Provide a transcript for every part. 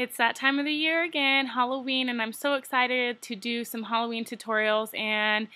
It's that time of the year again, Halloween, and I'm so excited to do some Halloween tutorials. And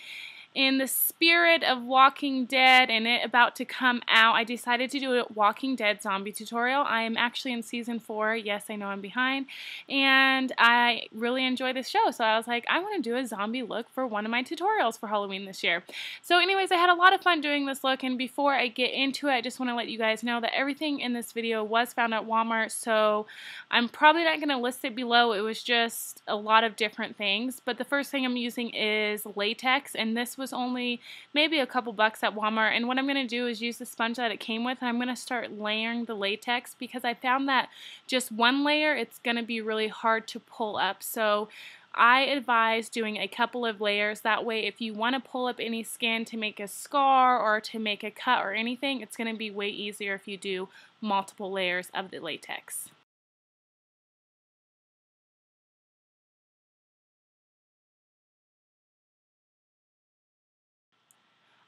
in the spirit of Walking Dead and it about to come out, I decided to do a Walking Dead zombie tutorial. I am actually in season 4. Yes, I know I'm behind. And I really enjoy this show, so I was like, I want to do a zombie look for one of my tutorials for Halloween this year. So anyways, I had a lot of fun doing this look, and before I get into it, I just want to let you guys know that everything in this video was found at Walmart, so I'm probably not going to list it below. It was just a lot of different things, but the first thing I'm using is latex, and this was only maybe a couple bucks at Walmart. And what I'm going to do is use the sponge that it came with, and I'm going to start layering the latex because I found that just one layer, it's going to be really hard to pull up. So I advise doing a couple of layers. That way, if you want to pull up any skin to make a scar or to make a cut or anything, it's going to be way easier if you do multiple layers of the latex.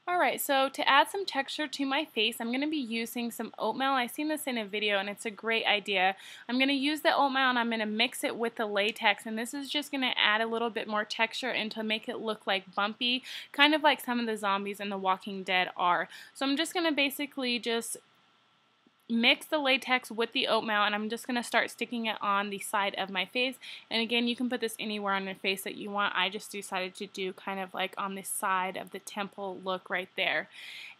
Alright, so to add some texture to my face, I'm going to be using some oatmeal. I've seen this in a video and it's a great idea. I'm going to use the oatmeal and I'm going to mix it with the latex, and this is just going to add a little bit more texture and to make it look like bumpy, kind of like some of the zombies in The Walking Dead are. So I'm just going to basically just mix the latex with the oatmeal, and I'm just going to start sticking it on the side of my face. And again, you can put this anywhere on your face that you want. I just decided to do kind of like on the side of the temple look right there.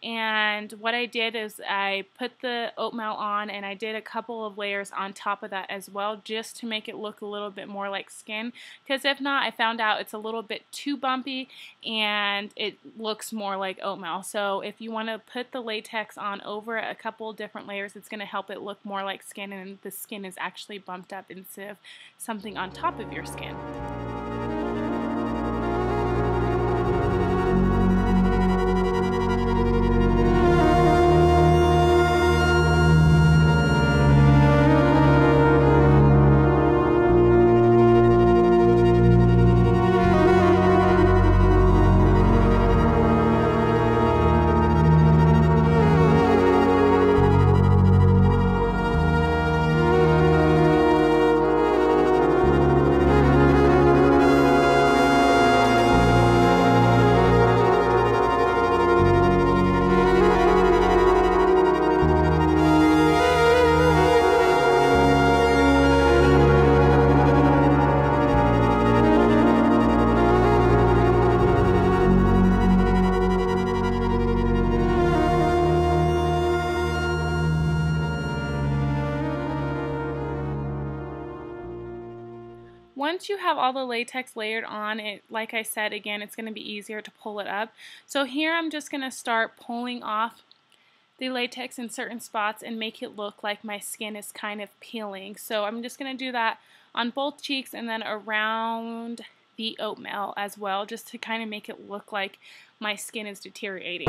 And what I did is I put the oatmeal on, and I did a couple of layers on top of that as well, just to make it look a little bit more like skin, because if not, I found out it's a little bit too bumpy and it looks more like oatmeal. So if you want to put the latex on over a couple different layers, it's going to help it look more like skin, and the skin is actually bumped up instead of something on top of your skin. Once you have all the latex layered on, it, like I said, again, it's going to be easier to pull it up. So here I'm just going to start pulling off the latex in certain spots and make it look like my skin is kind of peeling. So I'm just going to do that on both cheeks and then around the oatmeal as well, just to kind of make it look like my skin is deteriorating.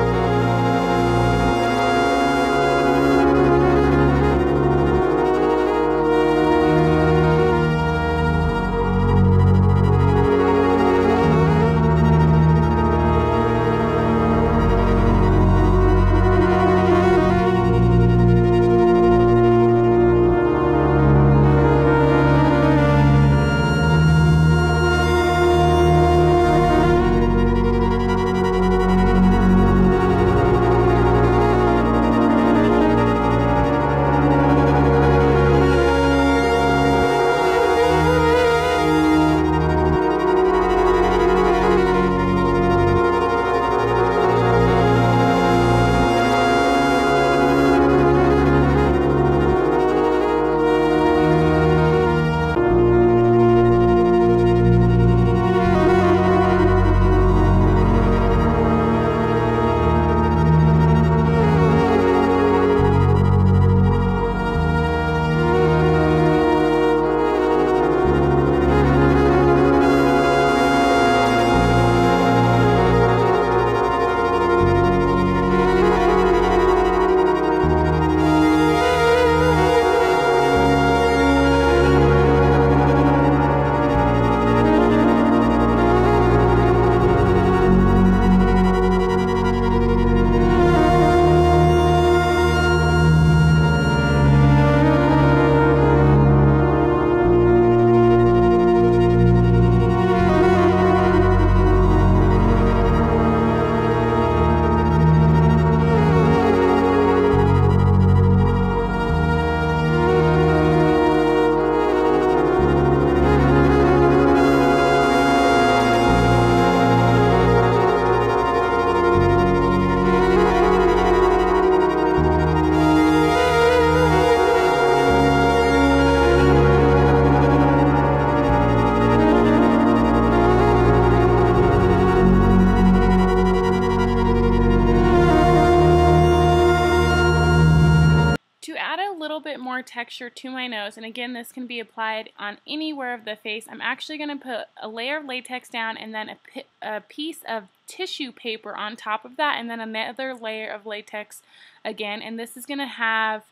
little bit more texture to my nose, and again, this can be applied on anywhere of the face. I'm actually going to put a layer of latex down and then a piece of tissue paper on top of that, and then another layer of latex again, and this is going to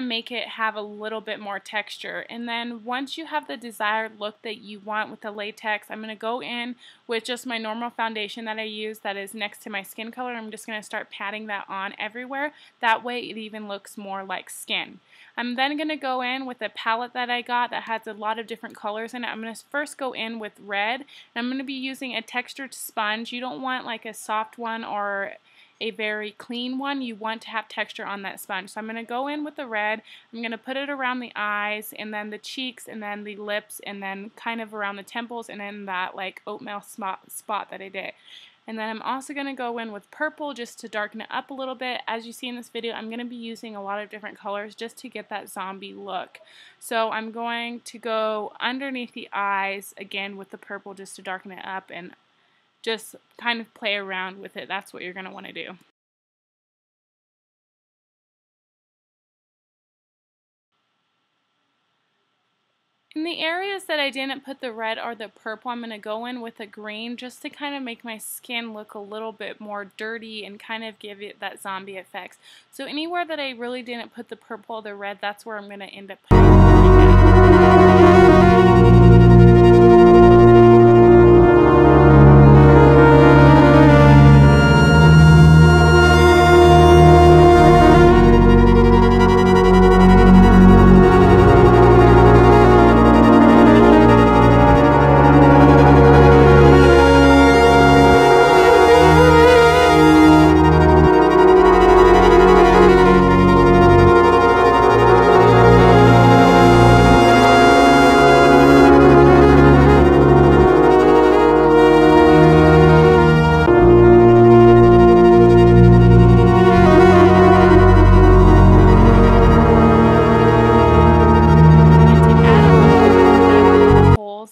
make it have a little bit more texture. And then once you have the desired look that you want with the latex, I'm going to go in with just my normal foundation that I use that is next to my skin color. I'm just going to start patting that on everywhere. That way it even looks more like skin. I'm then going to go in with a palette that I got that has a lot of different colors in it. I'm going to first go in with red, and I'm going to be using a textured sponge. You don't want like a soft one or a very clean one. You want to have texture on that sponge. So I'm going to go in with the red. I'm going to put it around the eyes and then the cheeks and then the lips and then kind of around the temples and then that like oatmeal spot that I did. And then I'm also going to go in with purple just to darken it up a little bit. As you see in this video, I'm going to be using a lot of different colors just to get that zombie look. So I'm going to go underneath the eyes again with the purple just to darken it up and just kind of play around with it. That's what you're going to want to do. In the areas that I didn't put the red or the purple, I'm going to go in with a green just to kind of make my skin look a little bit more dirty and kind of give it that zombie effects. So anywhere that I really didn't put the purple or the red, that's where I'm going to end up putting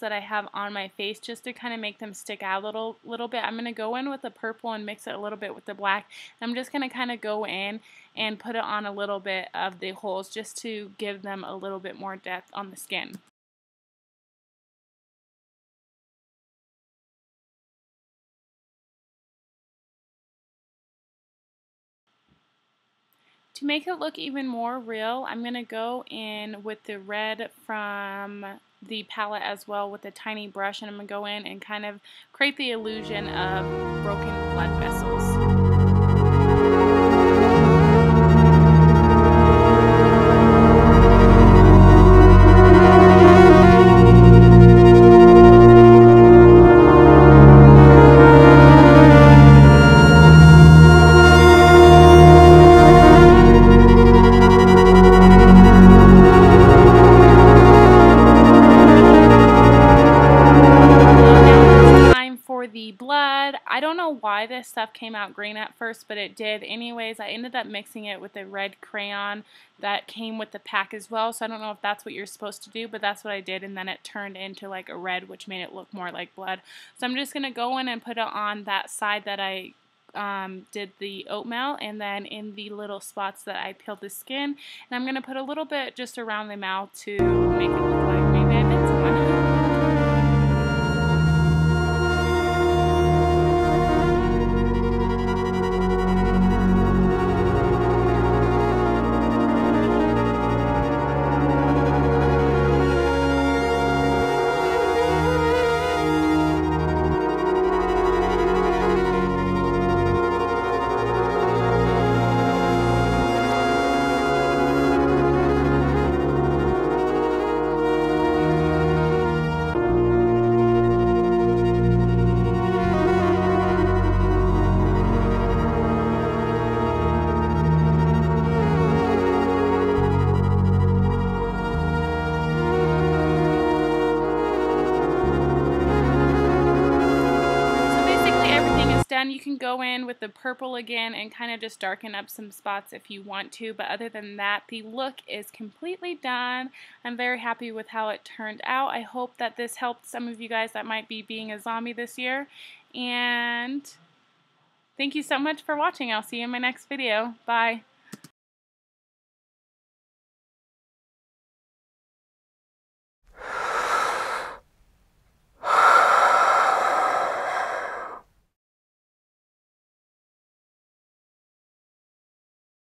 that I have on my face just to kind of make them stick out a little bit. I'm going to go in with the purple and mix it a little bit with the black. I'm just going to kind of go in and put it on a little bit of the holes just to give them a little bit more depth on the skin. To make it look even more real, I'm going to go in with the red from the palette as well with a tiny brush, and I'm going to go in and kind of create the illusion of broken blood vessels. The blood, I don't know why this stuff came out green at first, but it did anyways. I ended up mixing it with a red crayon that came with the pack as well, so I don't know if that's what you're supposed to do, but that's what I did, and then it turned into like a red, which made it look more like blood. So I'm just going to go in and put it on that side that I did the oatmeal, and then in the little spots that I peeled the skin, and I'm going to put a little bit just around the mouth to make it look like maybe I did someone. You can go in with the purple again and kind of just darken up some spots if you want to, but other than that, the look is completely done. I'm very happy with how it turned out. I hope that this helped some of you guys that might be being a zombie this year, and thank you so much for watching. I'll see you in my next video. Bye.